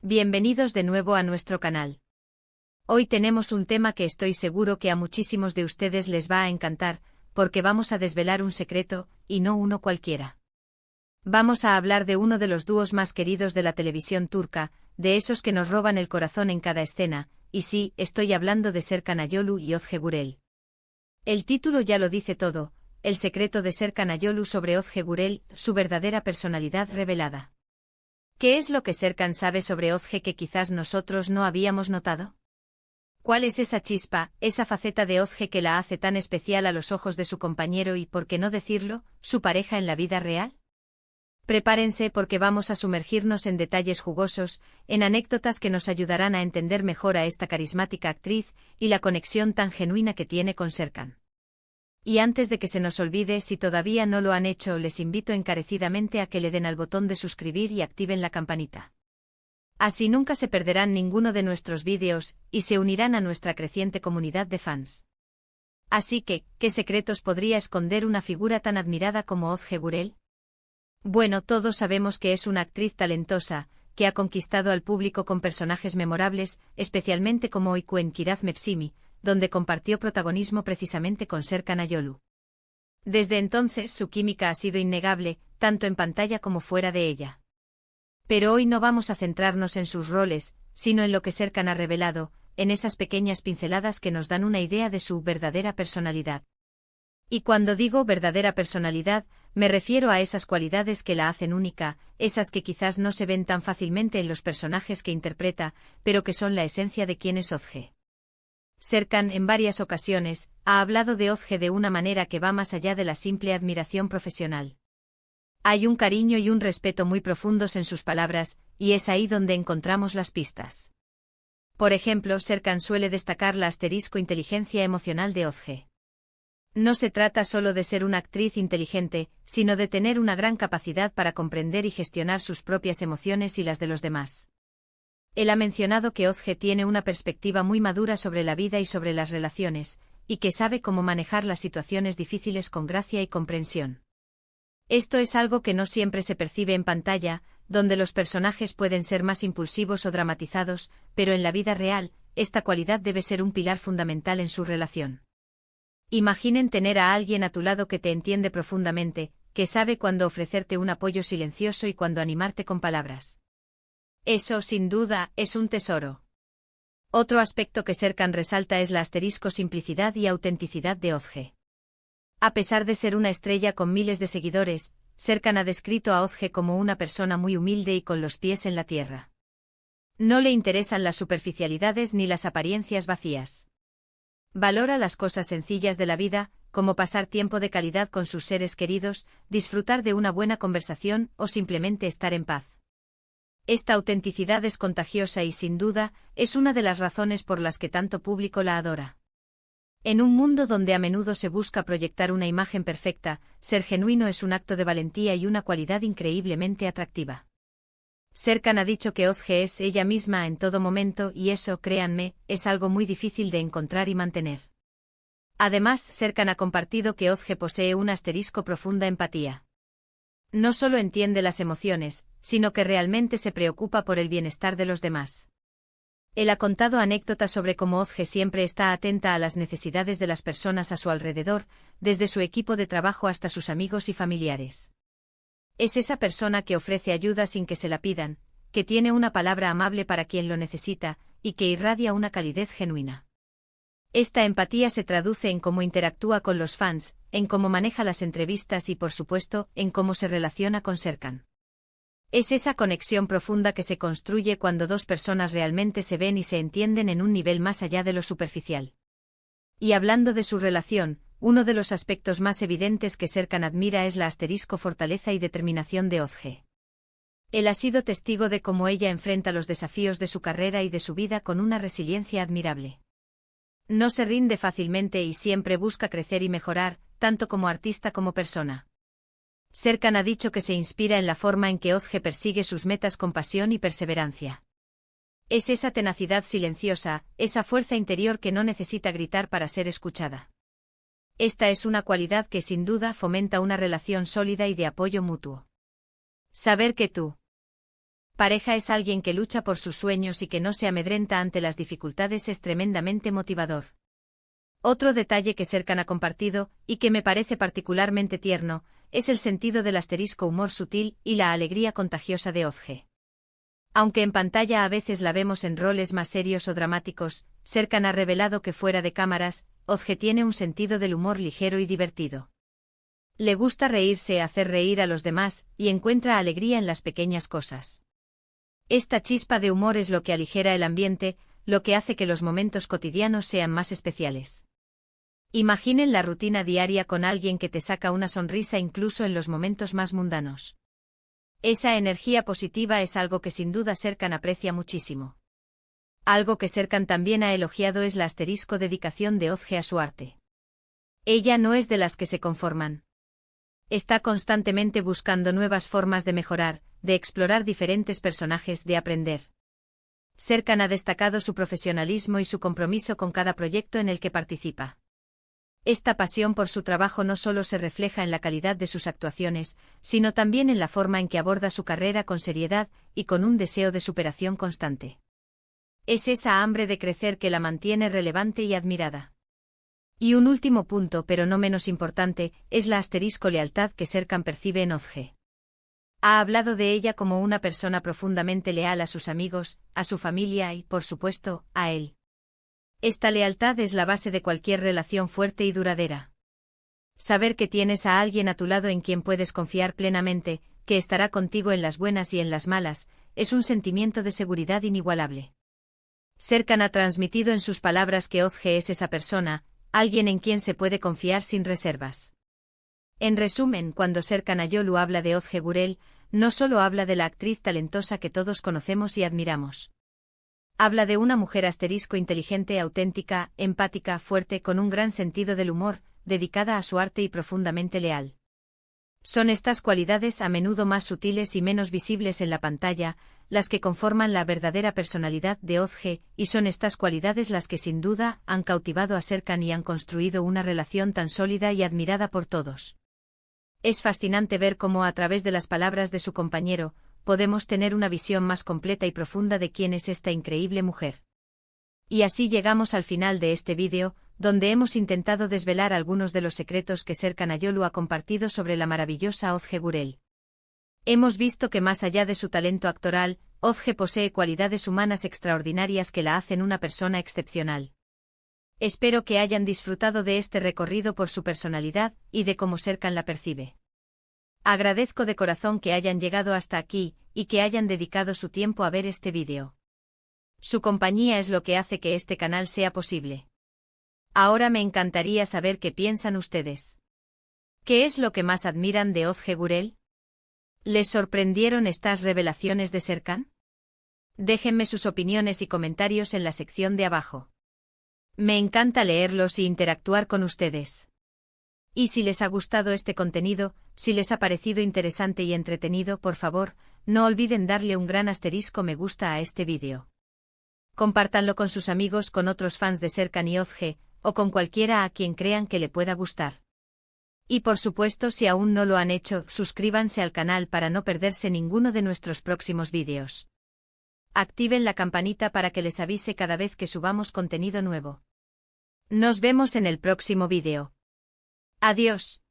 Bienvenidos de nuevo a nuestro canal. Hoy tenemos un tema que estoy seguro que a muchísimos de ustedes les va a encantar, porque vamos a desvelar un secreto, y no uno cualquiera. Vamos a hablar de uno de los dúos más queridos de la televisión turca, de esos que nos roban el corazón en cada escena, y sí, estoy hablando de Serkan Ayolu y Ozge Gürel. El título ya lo dice todo, el secreto de Serkan Ayolu sobre Ozge Gürel, su verdadera personalidad revelada. ¿Qué es lo que Serkan sabe sobre Ozge que quizás nosotros no habíamos notado? ¿Cuál es esa chispa, esa faceta de Ozge que la hace tan especial a los ojos de su compañero y, por qué no decirlo, su pareja en la vida real? Prepárense porque vamos a sumergirnos en detalles jugosos, en anécdotas que nos ayudarán a entender mejor a esta carismática actriz y la conexión tan genuina que tiene con Serkan. Y antes de que se nos olvide, si todavía no lo han hecho, les invito encarecidamente a que le den al botón de suscribir y activen la campanita. Así nunca se perderán ninguno de nuestros vídeos, y se unirán a nuestra creciente comunidad de fans. Así que, ¿qué secretos podría esconder una figura tan admirada como Ozge Gürel? Bueno, todos sabemos que es una actriz talentosa, que ha conquistado al público con personajes memorables, especialmente como Öykü en Kiraz Mevsimi, donde compartió protagonismo precisamente con Serkan Ayolu. Desde entonces su química ha sido innegable, tanto en pantalla como fuera de ella. Pero hoy no vamos a centrarnos en sus roles, sino en lo que Serkan ha revelado, en esas pequeñas pinceladas que nos dan una idea de su verdadera personalidad. Y cuando digo verdadera personalidad, me refiero a esas cualidades que la hacen única, esas que quizás no se ven tan fácilmente en los personajes que interpreta, pero que son la esencia de quién es Ozge. Serkan en varias ocasiones ha hablado de Ozge de una manera que va más allá de la simple admiración profesional. Hay un cariño y un respeto muy profundos en sus palabras, y es ahí donde encontramos las pistas. Por ejemplo, Serkan suele destacar la inteligencia emocional de Ozge. No se trata solo de ser una actriz inteligente, sino de tener una gran capacidad para comprender y gestionar sus propias emociones y las de los demás. Él ha mencionado que Ozge tiene una perspectiva muy madura sobre la vida y sobre las relaciones, y que sabe cómo manejar las situaciones difíciles con gracia y comprensión. Esto es algo que no siempre se percibe en pantalla, donde los personajes pueden ser más impulsivos o dramatizados, pero en la vida real, esta cualidad debe ser un pilar fundamental en su relación. Imaginen tener a alguien a tu lado que te entiende profundamente, que sabe cuándo ofrecerte un apoyo silencioso y cuándo animarte con palabras. Eso, sin duda, es un tesoro. Otro aspecto que Serkan resalta es la simplicidad y autenticidad de Ozge. A pesar de ser una estrella con miles de seguidores, Serkan ha descrito a Ozge como una persona muy humilde y con los pies en la tierra. No le interesan las superficialidades ni las apariencias vacías. Valora las cosas sencillas de la vida, como pasar tiempo de calidad con sus seres queridos, disfrutar de una buena conversación o simplemente estar en paz. Esta autenticidad es contagiosa y, sin duda, es una de las razones por las que tanto público la adora. En un mundo donde a menudo se busca proyectar una imagen perfecta, ser genuino es un acto de valentía y una cualidad increíblemente atractiva. Serkan ha dicho que Ozge es ella misma en todo momento y eso, créanme, es algo muy difícil de encontrar y mantener. Además, Serkan ha compartido que Ozge posee una profunda empatía. No solo entiende las emociones, sino que realmente se preocupa por el bienestar de los demás. Él ha contado anécdotas sobre cómo Ozge siempre está atenta a las necesidades de las personas a su alrededor, desde su equipo de trabajo hasta sus amigos y familiares. Es esa persona que ofrece ayuda sin que se la pidan, que tiene una palabra amable para quien lo necesita, y que irradia una calidez genuina. Esta empatía se traduce en cómo interactúa con los fans, en cómo maneja las entrevistas y, por supuesto, en cómo se relaciona con Serkan. Es esa conexión profunda que se construye cuando dos personas realmente se ven y se entienden en un nivel más allá de lo superficial. Y hablando de su relación, uno de los aspectos más evidentes que Serkan admira es la fortaleza y determinación de Ozge. Él ha sido testigo de cómo ella enfrenta los desafíos de su carrera y de su vida con una resiliencia admirable. No se rinde fácilmente y siempre busca crecer y mejorar, tanto como artista como persona. Serkan ha dicho que se inspira en la forma en que Ozge persigue sus metas con pasión y perseverancia. Es esa tenacidad silenciosa, esa fuerza interior que no necesita gritar para ser escuchada. Esta es una cualidad que sin duda fomenta una relación sólida y de apoyo mutuo. Saber que tú Pareja es alguien que lucha por sus sueños y que no se amedrenta ante las dificultades, es tremendamente motivador. Otro detalle que Serkan ha compartido, y que me parece particularmente tierno, es el sentido del asterisco humor sutil y la alegría contagiosa de Özge. Aunque en pantalla a veces la vemos en roles más serios o dramáticos, Serkan ha revelado que fuera de cámaras, Özge tiene un sentido del humor ligero y divertido. Le gusta reírse, hacer reír a los demás, y encuentra alegría en las pequeñas cosas. Esta chispa de humor es lo que aligera el ambiente, lo que hace que los momentos cotidianos sean más especiales. Imaginen la rutina diaria con alguien que te saca una sonrisa incluso en los momentos más mundanos. Esa energía positiva es algo que sin duda Serkan aprecia muchísimo. Algo que Serkan también ha elogiado es la asterisco dedicación de Özge a su arte. Ella no es de las que se conforman. Está constantemente buscando nuevas formas de mejorar, de explorar diferentes personajes, de aprender. Serkan ha destacado su profesionalismo y su compromiso con cada proyecto en el que participa. Esta pasión por su trabajo no solo se refleja en la calidad de sus actuaciones, sino también en la forma en que aborda su carrera con seriedad y con un deseo de superación constante. Es esa hambre de crecer que la mantiene relevante y admirada. Y un último punto, pero no menos importante, es la asterisco lealtad que Serkan percibe en Özge. Ha hablado de ella como una persona profundamente leal a sus amigos, a su familia y, por supuesto, a él. Esta lealtad es la base de cualquier relación fuerte y duradera. Saber que tienes a alguien a tu lado en quien puedes confiar plenamente, que estará contigo en las buenas y en las malas, es un sentimiento de seguridad inigualable. Serkan ha transmitido en sus palabras que Özge es esa persona, alguien en quien se puede confiar sin reservas. En resumen, cuando Serkan Ayolu habla de Özge Gürel, no solo habla de la actriz talentosa que todos conocemos y admiramos. Habla de una mujer asterisco inteligente, auténtica, empática, fuerte, con un gran sentido del humor, dedicada a su arte y profundamente leal. Son estas cualidades, a menudo más sutiles y menos visibles en la pantalla, las que conforman la verdadera personalidad de Özge, y son estas cualidades las que sin duda han cautivado a Serkan y han construido una relación tan sólida y admirada por todos. Es fascinante ver cómo a través de las palabras de su compañero, podemos tener una visión más completa y profunda de quién es esta increíble mujer. Y así llegamos al final de este vídeo, donde hemos intentado desvelar algunos de los secretos que Serkan Ayolu ha compartido sobre la maravillosa Özge Gürel. Hemos visto que más allá de su talento actoral, Özge posee cualidades humanas extraordinarias que la hacen una persona excepcional. Espero que hayan disfrutado de este recorrido por su personalidad y de cómo Serkan la percibe. Agradezco de corazón que hayan llegado hasta aquí, y que hayan dedicado su tiempo a ver este vídeo. Su compañía es lo que hace que este canal sea posible. Ahora me encantaría saber qué piensan ustedes. ¿Qué es lo que más admiran de Özge Gürel? ¿Les sorprendieron estas revelaciones de Serkan? Déjenme sus opiniones y comentarios en la sección de abajo. Me encanta leerlos y interactuar con ustedes. Y si les ha gustado este contenido, si les ha parecido interesante y entretenido, por favor, no olviden darle un gran asterisco me gusta a este vídeo. Compártanlo con sus amigos, con otros fans de Serkan y Özge, o con cualquiera a quien crean que le pueda gustar. Y por supuesto, si aún no lo han hecho, suscríbanse al canal para no perderse ninguno de nuestros próximos vídeos. Activen la campanita para que les avise cada vez que subamos contenido nuevo. Nos vemos en el próximo vídeo. Adiós.